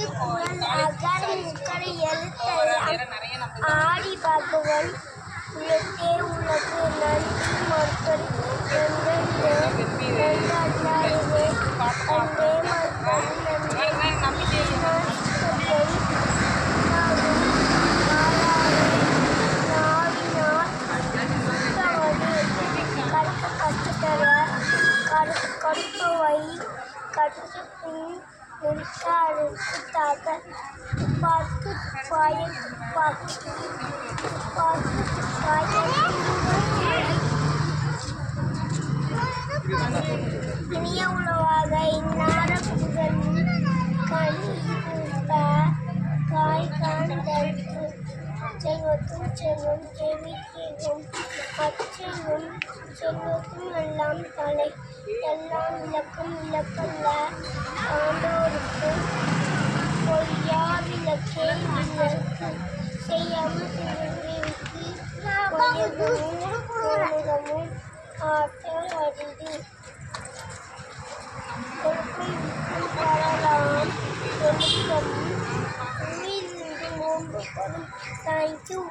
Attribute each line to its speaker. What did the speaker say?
Speaker 1: திருக்குறள் அகர முகர எழுத்தெல்லாம் ஆடி பகவன் உள்ளத்தே உலகு நன்றி மறுத்தல் நன்றல்லாதவே அன்பே மறுத்தல் கற்பவை கற்று பின் நிற்காதற்காக பார்த்து இனிய உணவாக இன்னார புகழும் கனி பூத்த காய் காண்தற்கு செல்வத்தும் செல்வம் செவி கேகும் அச்செல்வம் செல்வத்தும் எல்லாம் தலை எல்லாம் விளக்கும் விளக்கல்ல ஆண்டோருக்கு பொய்யா விளக்கே விளக்கு செய்யாமல் திருவிக்கு வயதும் சோமுகமும் ஆற்றல் அரிது கொடுக்கும் பரலாம் ஒழுக்கமும் உயிரின்றி நோன்பு கொடும். தேங்க்யூ.